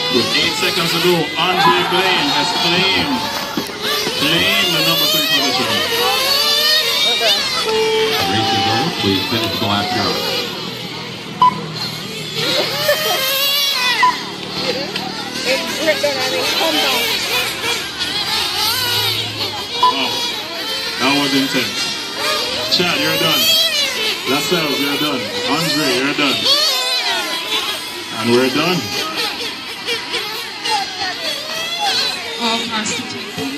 With 8 seconds to go, Andre Blaine has claimed the number 3 position. Race is over. Please finish the last round. Wow, that was intense. Chad, you're done. Lascelles, you're done. Andre, you're done. And we're done. All cars to take.